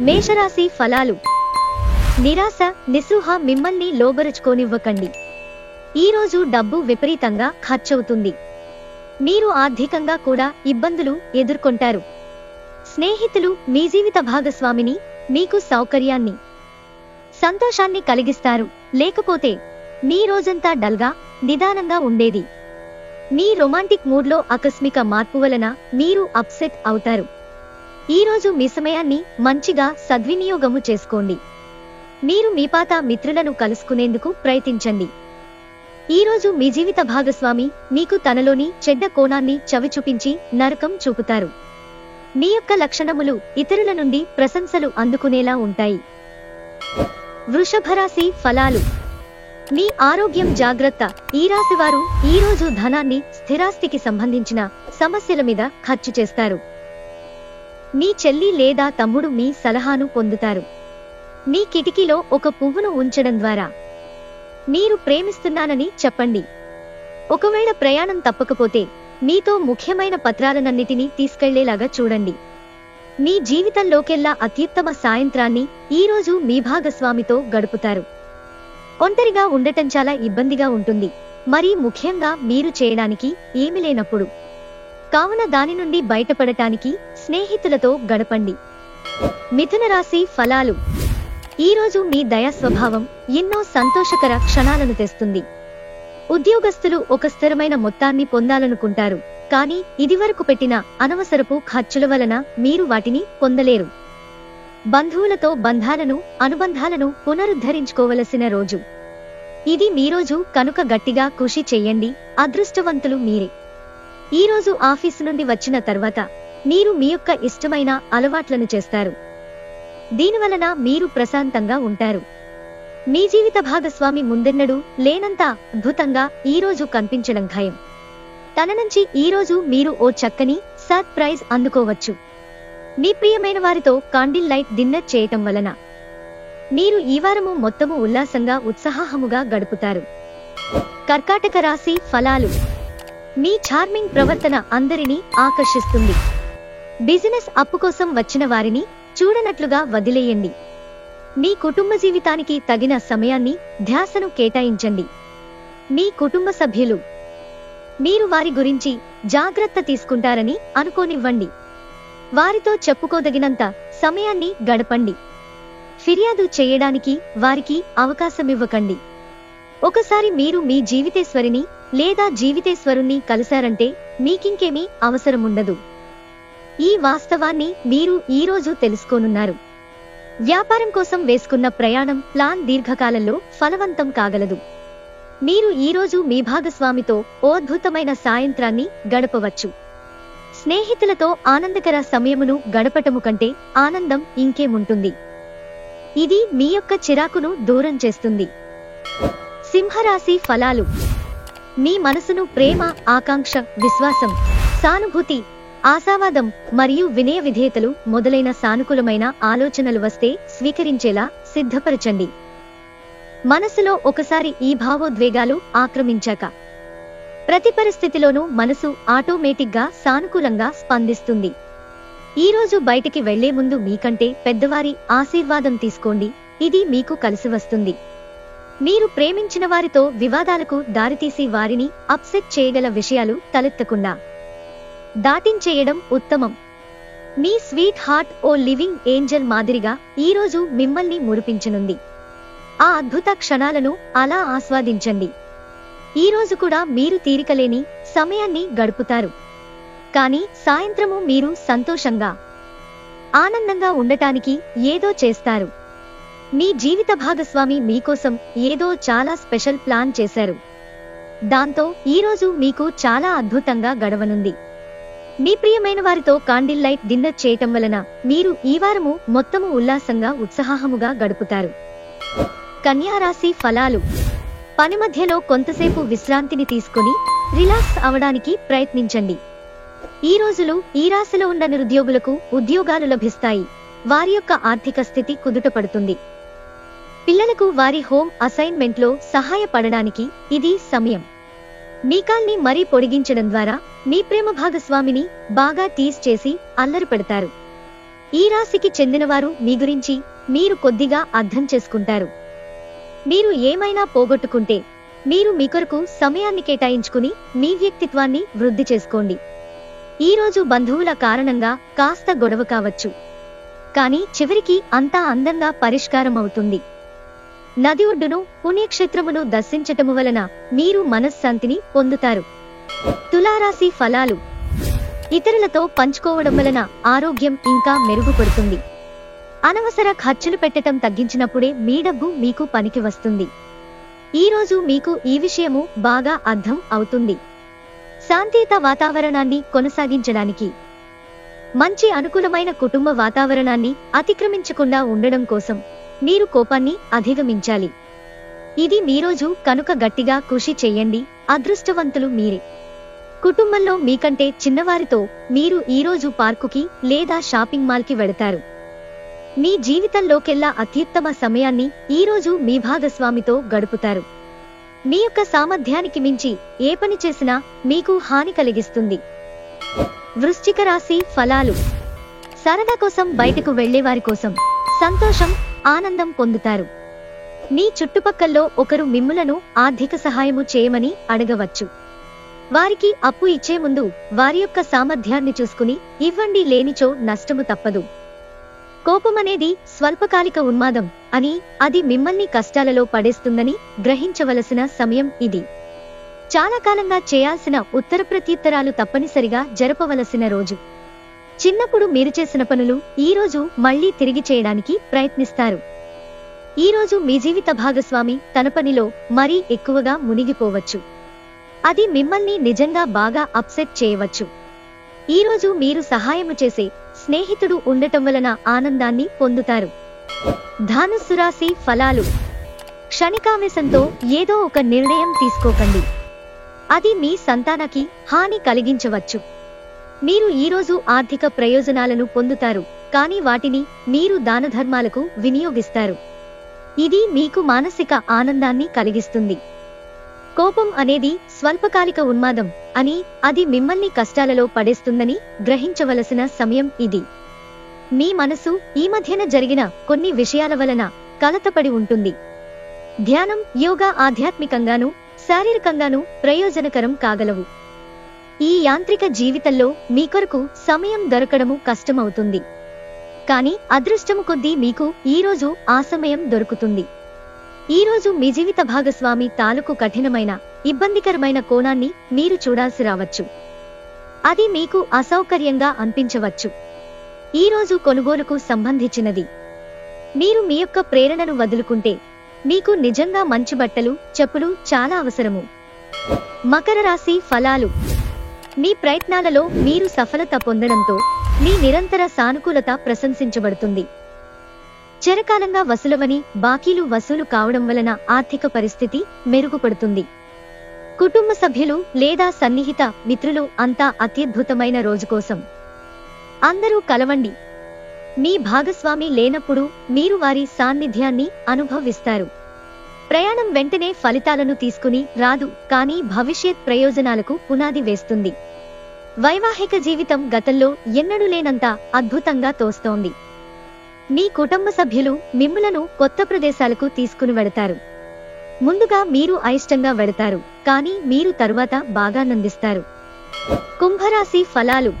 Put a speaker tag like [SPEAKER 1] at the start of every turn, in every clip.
[SPEAKER 1] మేషరాశి ఫలాలు. నిరాశ, నిస్పృహ మిమ్మల్ని లోబరుచుకోనివ్వకండి. ఈరోజు డబ్బు విపరీతంగా ఖర్చవుతుంది. మీరు ఆర్థికంగా కూడా ఇబ్బందులు ఎదుర్కొంటారు. స్నేహితులు మీ జీవిత భాగస్వామిని మీకు సౌకర్యాన్ని, సంతోషాన్ని కలిగిస్తారు. లేకపోతే మీ రోజంతా డల్గా, నిదానంగా ఉండేది. మీ రొమాంటిక్ మూడ్లో ఆకస్మిక మార్పు వలన మీరు అప్సెట్ అవుతారు. ఈరోజు మీ సమయాన్ని మంచిగా సద్వినియోగము చేసుకోండి. మీరు మీ పాత మిత్రులను కలుసుకునేందుకు ప్రయత్నించండి. ఈరోజు మీ జీవిత భాగస్వామి మీకు తనలోని చెడ్డ కోణాన్ని చవిచూపించి నరకం చూపుతారు. మీ యొక్క లక్షణములు ఇతరుల నుండి ప్రశంసలు అందుకునేలా ఉంటాయి. వృషభరాశి ఫలాలు. మీ ఆరోగ్యం జాగ్రత్త. ఈ రాశివారు ఈరోజు ధనాన్ని స్థిరాస్తికి సంబంధించిన సమస్యల మీద ఖర్చు చేస్తారు. మీ చెల్లి లేదా తమ్ముడు మీ సలహాను పొందుతారు. మీ కిటికీలో ఒక పువ్వును ఉంచడం ద్వారా మీరు ప్రేమిస్తున్నానని చెప్పండి. ఒకవేళ ప్రయాణం తప్పకపోతే మీతో ముఖ్యమైన పత్రాలనన్నిటినీ తీసుకెళ్లేలాగా చూడండి. మీ జీవితంలోకెల్లా అత్యుత్తమ సాయంత్రాన్ని ఈరోజు మీ భాగస్వామితో గడుపుతారు. ఒంటరిగా ఉండటం చాలా ఇబ్బందిగా ఉంటుంది, మరీ ముఖ్యంగా మీరు చేయడానికి ఏమీ లేనప్పుడు. కావున దాని నుండి బయటపడటానికి స్నేహితులతో గడపండి. మిథున రాశి ఫలాలు. ఈరోజు మీ దయా స్వభావం ఎన్నో సంతోషకర క్షణాలను తెస్తుంది. ఉద్యోగస్తులు ఒక స్థిరమైన మొత్తాన్ని పొందాలనుకుంటారు, కానీ ఇదివరకు పెట్టిన అనవసరపు ఖర్చుల వలన మీరు వాటిని పొందలేరు. బంధువులతో అనుబంధాలను పునరుద్ధరించుకోవలసిన రోజు ఇది. మీ రోజు కనుక గట్టిగా కృషి చెయ్యండి. అదృష్టవంతులు మీరే. ఈరోజు ఆఫీసు నుండి వచ్చిన తర్వాత మీరు మీ యొక్క ఇష్టమైన అలవాట్లను చేస్తారు. దీనివలన మీరు ప్రశాంతంగా ఉంటారు. మీ జీవిత భాగస్వామి ముందెన్నడూ లేనంత అద్భుతంగా ఈరోజు కనిపించడం ఖాయం. తన నుంచి ఈరోజు మీరు ఓ చక్కని సర్ప్రైజ్ అందుకోవచ్చు. మీ ప్రియమైన వారితో కాండిల్ లైట్ డిన్నర్ చేయటం వలన మీరు ఈ వారము మొత్తము ఉల్లాసంగా ఉత్సాహముగా గడుపుతారు. కర్కాటక రాశి ఫలాలు. మీ చార్మింగ్ ప్రవర్తన అందరినీ ఆకర్షిస్తుంది. బిజినెస్ అప్పు కోసం వచ్చిన వారిని చూడనట్లుగా వదిలేయండి. మీ కుటుంబ జీవితానికి తగిన సమయాన్ని, ధ్యాసను కేటాయించండి. మీ కుటుంబ సభ్యులు మీరు వారి గురించి జాగ్రత్త తీసుకుంటారని అనుకోనివ్వండి. వారితో చెప్పుకోదగినంత సమయాన్ని గడపండి. ఫిర్యాదు చేయడానికి వారికి అవకాశమివ్వకండి. ఒకసారి మీరు మీ జీవితేశ్వరిని లేదా జీవితేశ్వరుణ్ణి కలిశారంటే మీకింకేమీ అవసరముండదు. ఈ వాస్తవాన్ని మీరు ఈరోజు తెలుసుకోనున్నారు. వ్యాపారం కోసం వేసుకున్న ప్రయాణం ప్లాన్ దీర్ఘకాలంలో ఫలవంతం కాగలదు. మీరు ఈరోజు మీ భాగస్వామితో ఓ అద్భుతమైన సాయంత్రాన్ని గడపవచ్చు. స్నేహితులతో ఆనందకర సమయమును గడపటము కంటే ఆనందం ఇంకేముంటుంది. ఇది మీ యొక్క చిరాకును దూరం చేస్తుంది. సింహరాశి ఫలాలు. మీ మనసును ప్రేమ, ఆకాంక్ష, విశ్వాసం, సానుభూతి, ఆశావాదం మరియు వినయ విధేయతలు మొదలైన సానుకూలమైన ఆలోచనలు వస్తే స్వీకరించేలా సిద్ధపరచండి. మనసులో ఒకసారి ఈ భావోద్వేగాలు ఆక్రమించాక ప్రతి పరిస్థితిలోనూ మనసు ఆటోమేటిక్గా సానుకూలంగా స్పందిస్తుంది. ఈరోజు బయటికి వెళ్లే ముందు మీకంటే పెద్దవారి ఆశీర్వాదం తీసుకోండి. ఇది మీకు కలిసి వస్తుంది. మీరు ప్రేమించిన వారితో వివాదాలకు దారితీసి వారిని అప్సెట్ చేయగల విషయాలు తలెత్తకుండా దాటించేయడం ఉత్తమం. మీ స్వీట్ హార్ట్ ఓ లివింగ్ ఏంజల్ మాదిరిగా ఈరోజు మిమ్మల్ని మురిపించనుంది. ఆ అద్భుత క్షణాలను అలా ఆస్వాదించండి. ఈరోజు కూడా మీరు తీరికలేని సమయాన్ని గడుపుతారు, కానీ సాయంత్రము మీరు సంతోషంగా, ఆనందంగా ఉండటానికి ఏదో చేస్తారు. మీ జీవిత భాగస్వామి మీకోసం ఏదో చాలా స్పెషల్ ప్లాన్ చేశారు. దాంతో ఈరోజు మీకు చాలా అద్భుతంగా గడవనుంది. మీ ప్రియమైన వారితో కాండిల్ లైట్ డిన్నర్ చేయటం వలన మీరు ఈ వారము మొత్తము ఉల్లాసంగా, ఉత్సాహముగా గడుపుతారు. కన్యా రాశి ఫలాలు. పని మధ్యలో కొంతసేపు విశ్రాంతిని తీసుకుని రిలాక్స్ అవడానికి ప్రయత్నించండి. ఈ రోజులు ఈ రాశిలో ఉన్న నిరుద్యోగులకు ఉద్యోగాలు లభిస్తాయి. వారి యొక్క ఆర్థిక స్థితి కుదుటపడుతుంది. పిల్లలకు వారి హోమ్ అసైన్మెంట్లో సహాయపడడానికి ఇది సమయం. మీకాల్ని మరీ పొడిగించడం ద్వారా మీ ప్రేమ భాగస్వామిని బాగా టీజ్ చేసి అల్లరి పెడతారు. ఈ రాశికి చెందినవారు మీ గురించి మీరు కొద్దిగా అర్థం చేసుకుంటారు. మీరు ఏమైనా పోగొట్టుకుంటే మీరు మీ కొరకు సమయాన్ని కేటాయించుకుని మీ వ్యక్తిత్వాన్ని వృద్ధి చేసుకోండి. ఈ రోజు బంధువుల కారణంగా కాస్త గొడవ కావచ్చు, కానీ చివరికి అంతా అందంగా పరిష్కారం అవుతుంది. నది ఒడ్డును పుణ్యక్షేత్రమును దర్శించటము వలన మీరు మనశ్శాంతిని పొందుతారు. తులారాశి ఫలాలు. ఇతరులతో పంచుకోవడం వలన ఆరోగ్యం ఇంకా మెరుగుపడుతుంది. అనవసర ఖర్చులు పెట్టటం తగ్గించినప్పుడే మీ డబ్బు మీకు పనికి వస్తుంది. ఈ రోజు మీకు ఈ విషయము బాగా అర్థం అవుతుంది. శాంతియుత వాతావరణాన్ని కొనసాగించడానికి మంచి అనుకూలమైన కుటుంబ వాతావరణాన్ని అతిక్రమించకుండా ఉండడం కోసం మీరు కోపాన్ని అధిగమించాలి. ఇది మీ రోజు కనుక గట్టిగా కృషి చెయ్యండి. అదృష్టవంతులు మీరే. కుటుంబంలో మీకంటే చిన్నవారితో మీరు ఈరోజు పార్కుకి లేదా షాపింగ్ మాల్కి వెళతారు. మీ జీవితంలోకెల్లా అత్యుత్తమ సమయాన్ని ఈరోజు మీ భాగస్వామితో గడుపుతారు. మీ యొక్క సామర్థ్యానికి మించి ఏ పని చేసినా మీకు హాని కలిగిస్తుంది. వృశ్చిక రాశి ఫలాలు. సరదా కోసం బయటకు వెళ్లేవారి కోసం సంతోషం, ఆనందం పొందుతారు. మీ చుట్టుపక్కల్లో ఒకరు మిమ్ములను ఆర్థిక సహాయము చేయమని అడగవచ్చు. వారికి అప్పు ఇచ్చే ముందు వారి యొక్క సామర్థ్యాన్ని చూసుకుని ఇవ్వండి, లేనిచో నష్టము తప్పదు. కోపమనేది స్వల్పకాలిక ఉన్మాదం అని, అది మిమ్మల్ని కష్టాలలో పడేస్తుందని గ్రహించవలసిన సమయం ఇది. చాలా కాలంగా చేయాల్సిన ఉత్తర ప్రత్యుత్తరాలు తప్పనిసరిగా జరపవలసిన రోజు. చిన్నప్పుడు మీరు చేసిన పనులు ఈ రోజు మళ్లీ తిరిగి చేయడానికి ప్రయత్నిస్తారు. ఈ రోజు మీ జీవిత భాగస్వామి తన పనిలో మరీ ఎక్కువగా మునిగిపోవచ్చు. అది మిమ్మల్ని నిజంగా బాగా అప్సెట్ చేయవచ్చు. ఈ రోజు మీరు సహాయము చేసే స్నేహితుడు ఉండటం వలన ఆనందాన్ని పొందుతారు. ధనుస్సు రాశి ఫలాలు. క్షణికావేశంతో ఏదో ఒక నిర్ణయం తీసుకోకండి. అది మీ సంతానానికి హాని కలిగించవచ్చు. మీరు ఈరోజు ఆర్థిక ప్రయోజనాలను పొందుతారు, కానీ వాటిని మీరు దానధర్మాలకు వినియోగిస్తారు. ఇది మీకు మానసిక ఆనందాన్ని కలిగిస్తుంది. కోపం అనేది స్వల్పకాలిక ఉన్మాదం అని, అది మిమ్మల్ని కష్టాలలో పడేస్తుందని గ్రహించవలసిన సమయం ఇది. మీ మనసు ఈ మధ్యన జరిగిన కొన్ని విషయాల వలన కలతపడి ఉంటుంది. ధ్యానం, యోగా ఆధ్యాత్మికంగానూ శారీరకంగానూ ప్రయోజనకరం కాగలవు. ఈ యాంత్రిక జీవితంలో మీ కొరకు సమయం దొరకడము కష్టమవుతుంది, కానీ అదృష్టము కొద్దీ మీకు ఈరోజు ఆ సమయం దొరుకుతుంది. ఈ రోజు మీ జీవిత భాగస్వామి తాలూకు కఠినమైన, ఇబ్బందికరమైన కోణాన్ని మీరు చూడాల్సి రావచ్చు. అది మీకు అసౌకర్యంగా అనిపించవచ్చు. ఈ రోజు కొనుగోలుకు సంబంధించినది. మీరు మీ యొక్క ప్రేరణను వదులుకుంటే మీకు నిజంగా మంచి బట్టలు, చెప్పులు చాలా అవసరము. మకర రాశి ఫలాలు. మీ ప్రయత్నాలలో మీరు సఫలత పొందడంతో మీ నిరంతర సానుకూలత ప్రశంసించబడుతుంది. చిరకాలంగా వసూలవని బాకీలు వసూలు కావడం వలన ఆర్థిక పరిస్థితి మెరుగుపడుతుంది. కుటుంబ సభ్యులు లేదా సన్నిహిత మిత్రులు అంతా అత్యద్భుతమైన రోజు కోసం అందరూ కలవండి. మీ భాగస్వామి లేనప్పుడు మీరు వారి సాన్నిధ్యాన్ని అనుభవిస్తారు. ప్రయాణం వెంటనే ఫలితాలను తీసుకుని రాదు, కానీ భవిష్యత్ ప్రయోజనాలకు పునాది వేస్తుంది. వైవాహిక జీవితం గతంలో ఎన్నడూ లేనంత అద్భుతంగా తోస్తోంది. మీ కుటుంబ సభ్యులు మిమ్ములను కొత్త ప్రదేశాలకు తీసుకుని వెడతారు. ముందుగా మీరు అయిష్టంగా వెడతారు, కానీ మీరు తరువాత బాగా నందిస్తారు. కుంభరాశి ఫలాలు.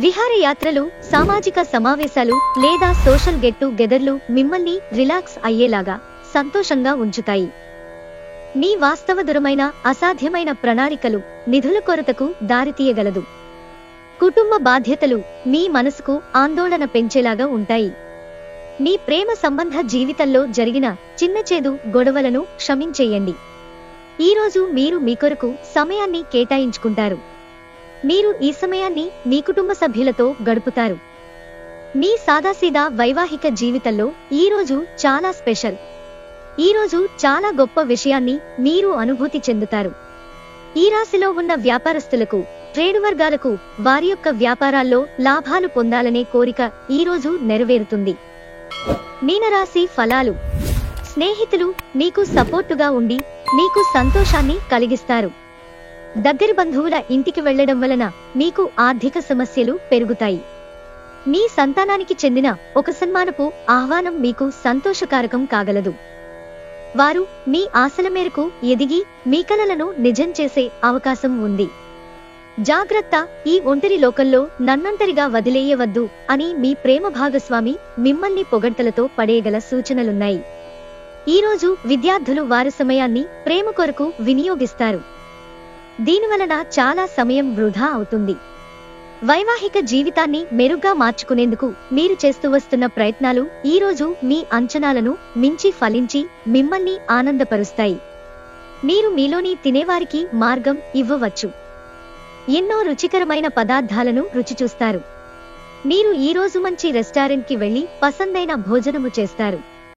[SPEAKER 1] విహారయాత్రలు, సామాజిక సమావేశాలు లేదా సోషల్ గెట్ టుగెదర్లు మిమ్మల్ని రిలాక్స్ అయ్యేలాగా సంతోషంగా ఉంచుతాయి. మీ వాస్తవదురమైన, అసాధ్యమైన ప్రణాళికలు నిధుల కొరతకు దారితీయగలదు. కుటుంబ బాధ్యతలు మీ మనసుకు ఆందోళన పెంచేలాగా ఉంటాయి. మీ ప్రేమ సంబంధ జీవితంలో జరిగిన చిన్నచేదు గొడవలను క్షమించేయండి. ఈరోజు మీరు మీ కొరకు సమయాన్ని కేటాయించుకుంటారు. మీరు ఈ సమయాన్ని మీ కుటుంబ సభ్యులతో గడుపుతారు. మీ సాదాసీదా వైవాహిక జీవితంలో ఈరోజు చాలా స్పెషల్. ఈరోజు చాలా గొప్ప విషయాన్ని మీరు అనుభూతి చెందుతారు. ఈ రాశిలో ఉన్న వ్యాపారస్తులకు, ట్రేడ్ వర్గాలకు వారి యొక్క వ్యాపారాల్లో లాభాలు పొందాలనే కోరిక ఈరోజు నెరవేరుతుంది. మీనరాశి ఫలాలు. స్నేహితులు మీకు సపోర్టుగా ఉండి మీకు సంతోషాన్ని కలిగిస్తారు. దగ్గరి బంధువుల ఇంటికి వెళ్లడం వలన మీకు ఆర్థిక సమస్యలు పెరుగుతాయి. మీ సంతానానికి చెందిన ఒక సన్మానపు ఆహ్వానం మీకు సంతోషకారకం కాగలదు. వారు మీ ఆశల మేరకు ఎదిగి మీ కలలను నిజం చేసే అవకాశం ఉంది. జాగ్రత్త, ఈ ఒంటరి లోకంలో నన్నొంటరిగా వదిలేయవద్దు అని మీ ప్రేమ భాగస్వామి మిమ్మల్ని పొగడ్తలతో పడేయగల సూచనలున్నాయి. ఈరోజు విద్యార్థులు వారి సమయాన్ని ప్రేమ కొరకు వినియోగిస్తారు. దీనివలన చాలా సమయం వృధా అవుతుంది. వైవాహిక జీవితాన్ని మెరుగ్గా మార్చుకునేందుకు మీరు చేస్తూ వస్తున్న ప్రయత్నాలు ఈరోజు మీ అంచనాలను మించి ఫలించి మిమ్మల్ని ఆనందపరుస్తాయి. మీరు మీలోని తినేవారికి మార్గం ఇవ్వవచ్చు. ఎన్నో రుచికరమైన పదార్థాలను రుచి చూస్తారు. మీరు ఈరోజు మంచి రెస్టారెంట్కి వెళ్లి పసందైన భోజనము చేస్తారు.